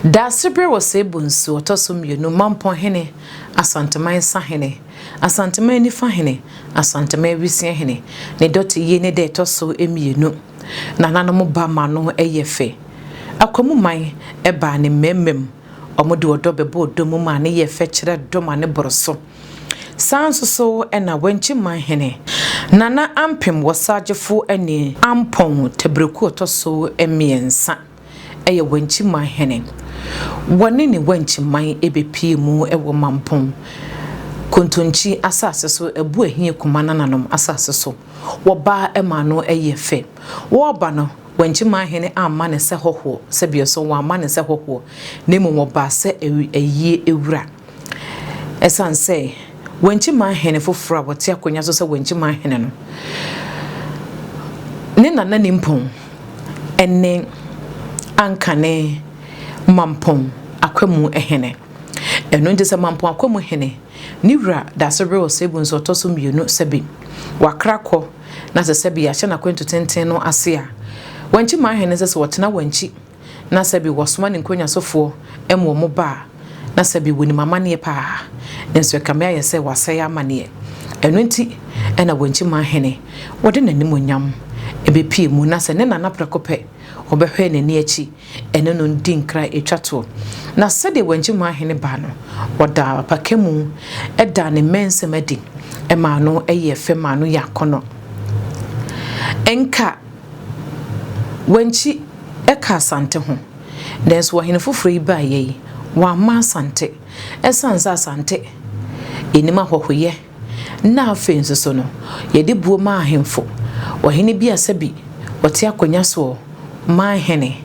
Da Sibre was able to Tosum, you know, Mampon Hene, Asantama Sahene, Asantama Nifahene, Asantama Visiahene, ne doti ye de tosso emi no, Nanamo Bamano eyefe. Akomu mai eba ne memem, omodu odobe bo domu ma ne ye fetchere doma ne boroso. Sanso so ena wenchi man hene. Nana ampem wasajefo ene ampon tebreku tosso emiensa. Eye wenchi man hene. Wane ne wenchi man ebepie mu ewo mampon. Kontonchi asase so ebu ehie kumana nanom asase so. Woba ema no eye fe. Woba no wenchi man hene amma ne se hoho se bioso wa amma ne se hoho. Nemu woba se eyie ewura. Esan say wenchi man hene foforo abote akonya so se wenchi man hene no. Ne nana nimpon enne ankane mampon akwemu ehene eno nje se mampon akwemu hene ni wura da sobre o sebun so toso mienu sebi wakrakọ na se sebi ya na kwento tenten no ase a wanchi man hene se wotena wanchi na sebi wosoma ne nkonya sofo emo mo ba na sebi woni mama ne pa nso kamea ye se wase ya mane eno nti ena wanchi man hene wode nanim onyam ebepie mu na se ne nana prekope obehwe ne ne achi ene no ndi nkra etwato na sede wanchi mu ahene ba no woda pakemu eda ne mensemadi ema no eye fe ma no yakono enka wanchi eka asante ho denso wahene foforo iba ye wa ma asante esanza asante enima hohoye na afenso so no ye de buo ma ahemfo wahene bi asabi wote akonya so man hene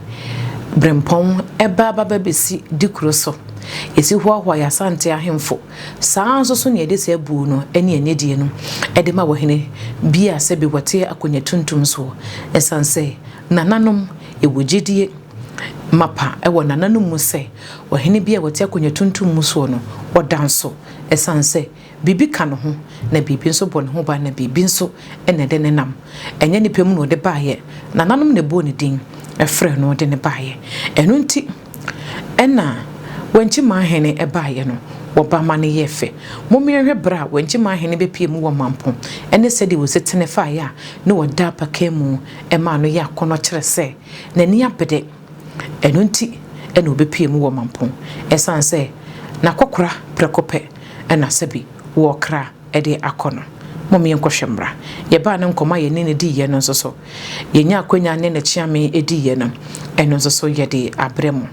brempon eba baba besi dikuro so esi hoahoa ya sante ahemfo saa nso so ne ede se abu no ene enedie no ede ma wahene bia se bi wote akonya tuntum so esanse nananom ewogidie mapa ewo nananom mu se wahene bia wote akonya tuntum mu so no wodanso esanse bibi ka no ho na bibi nso bɔ ne ho ba na bibi nso ene de ne nam enye ni pem no de baaye nananom ne bo ne din efre no de ne baaye eno nti ena wanchi ma hene e baaye no wo ba ma ne yefe momiehwe bra wanchi ma hene be pie mu wo mampo ene sedi wo setene fa ya ne wo da pakemu e ma no ya kono kire se na ni abede eno nti ene obe pie mu wo mampo esanse na kokora prekope ena sebi wo kra ede akono momi enkohwemra ye ba ne nkoma ye ne di ye no nso so ye nya akonya ne ne chiame edi ye no eno nso so ye de abremo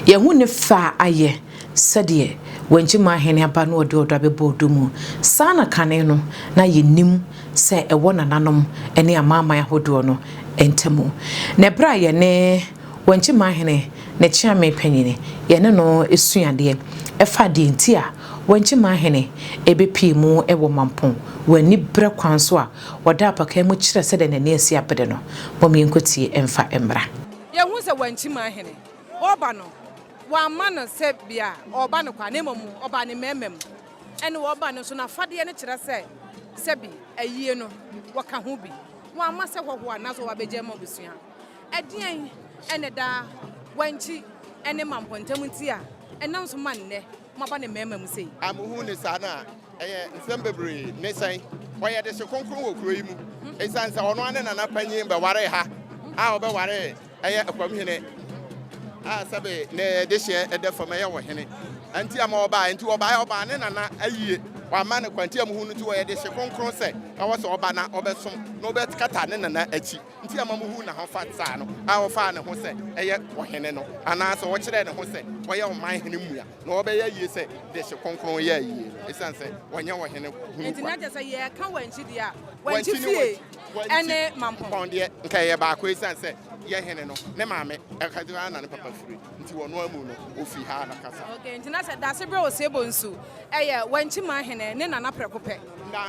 ye hu ne fa aye sede wanchi ma hene aba no ode odo abebo odomu sana kane no na yenim se ewo nananom ene amama yahodo no entemu ne bra ye ne wanchi ma hene ne chiame panyine ye ne no esuade efa de nti a wanchi ma hene ebepie mu ewo mampon wani bra kwanso a wada apaka mu kire se de ne esi abede no bomi enkotie emfa embra ye hu se wanchi ma hene oba no wa mano se bia oba no kwa nemo mu oba ne memem ene wo ba no so na fade ne kire se bi ayie no waka ho bi wa ma se hoho anazo wa beje ma busua edien ene da wanchi ene mampontam ti a enam so man ne maba ne mema mu sei amuhu ne sana nsem bebre ne san woye de se konkron wo kuro yi mu esansa ono ane na panyin be ware ha a obe ware akwamhene a sabe ne de hye ede fama ye wo hene anti ama oba ne na ayie wa ma ne kwanti amuhu no ti woye de se konkron se ka wo se oba na obesom no be kata ne na achi nti ama muhu na ho fatsa no a wo fa ne ho se wo hene no ana so wo kire ne ho se woye wo man hene mu ya na obe ye yie se de se konkron ye yie esanse wonye wo hene hu nti na je se ye ka wanchi dia wanchi fie ene mampon de nka ye ba ko esanse ye hene no ne maame ekadira na ne papa firi nti wono amu no ofi ha na kasa okay nti na se da se bre o se bonsu wanchi ma hene ne nana prekope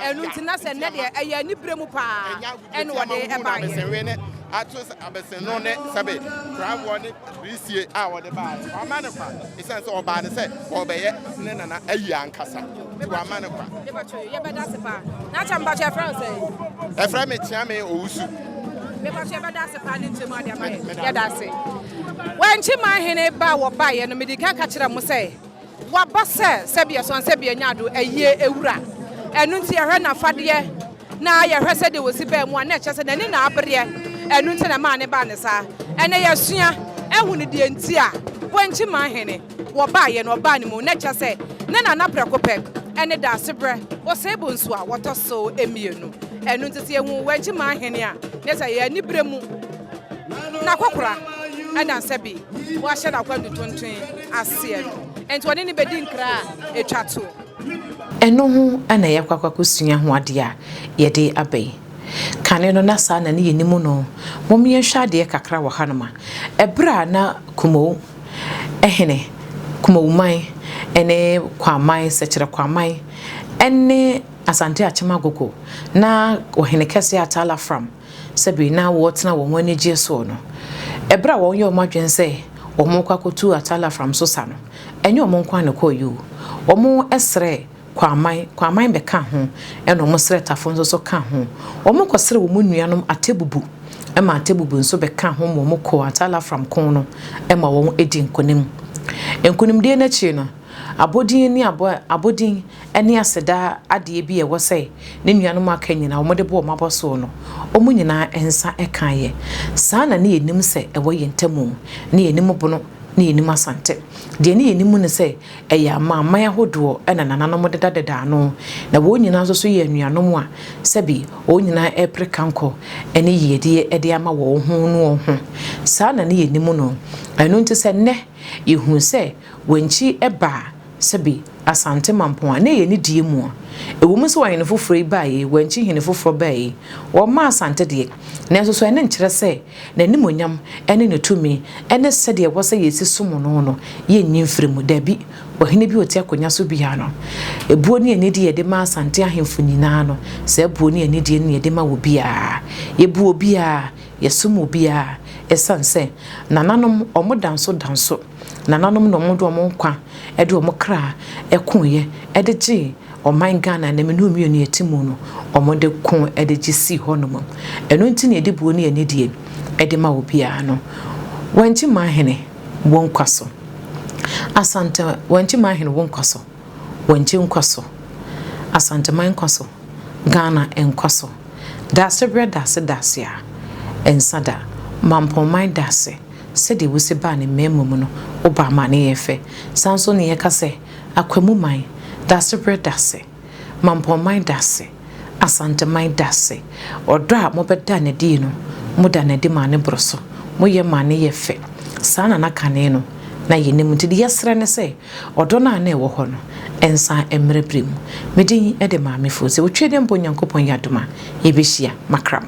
enu nti na se ne de ni bre mu pa ene wo de eba ye atos abesen no ne sabe crab one risie a wo de ba ama ne kwa esanse oba ne se obeye ne nana ayi ankasa wa ama ne kwa ye ba da se pa na chamba che france efra me tia me owusu because you better say pan into my dear man. Yeah, that's it. When she my hene ba wo ba ye no me di ka kire mo say. Wa ba se bia so se bia nyado aye ewura. Enu nti ehwe na fade na ye hwe se de wosi ba mu na eche se na ni na abre. Enu nti na ma ne ba ne sa. Ene ye sua ehu ne de nti a. When she my hene wo ba ye no ba ne mu na eche se ne na na prekope. Ene da sebre wo se bo nso a woto so emienu. Enu nti se ehu wanchi ma hene a yesa ye ni bremu na kokora ana sabi wa hye na kwadu tontun ase no enti woni ni bedi nkra etwato eno ho ana ye kwakwakusua ho ade a ye de abai kane no na sa na ne yenimu no momye hwa de kakra wo hanoma ebra na kumo ehene kumo man ene kwaman sekire kwaman ene asante achimagoko na ohene kese atala from sabi na wotna wo wani jeso no ebra wo yo madwen se wo mo kwakotu atala from so sa no enye wo nkwa ne koyu wo mo esre kwaman be ka ho eno mo sre tafo so ka ho wo mo kosre wo nuanom atebubu ema atebubu nso be ka ho mo ko atala from kon no ema wo edi nkonim de na chi no abodin ni abodin eni aseda ade bi e wo sei ne nuanom aka nyina wo de bo maboso no omu nyina ensa ekaye saa na ne yenim se e wo yentamu ne yenim bono ne yenim asante de ne yenim ne se e ya mama ya hodo ena nananom dedada no na wo nyina so ye nuanom a sebi wo nyina e prekanko ene yede e de ama wo ho no ho saa na ne yenim no enu nti se ne yehu se wanchi eba sebi asante mampon na ye ni die mu ewo mu so wa hene foforo bae wanchi hene foforo bae wo ma asante de na so so ene nkire se na ni monyam ene ne tumi ene se de wo se yesi sumo no no ye nyimfiri mu dabi wo hene bi oti akonya so bia no ebuo ne ene de ye de ma asante ahemfo nyina no se ebuo ne ene de ye de ma wo bia ye buo bia ye sumo bia esanse nananom omodanso nananom no modo omonkwa ede omokra ekonye ede ji oman Ghana na menu mienu etimu no omode kon ede ji si honom eno nti ne ede buo ne ene die ede ma obia no wanchi ma hene wonkwaso asante wanchi ma hene wonkwaso wanchi nkwaso asante man kwaso Ghana enkwaso dase bre dase a ensada mampon man dase sede wo se ba ne memum no oba ma ne yefe sanso ne ye kase akwamu man dase bre dase mampon man dase asante man dase odo a mo beda ne di no mo da ne di ma ne broso mo ye ma ne yefe sana na kane no na ye nim ti yesre ne se odo na na e wo ho no ensa emre brem medin e de ma me fo se wo twede mpo nyankopon yadoma ye behia makram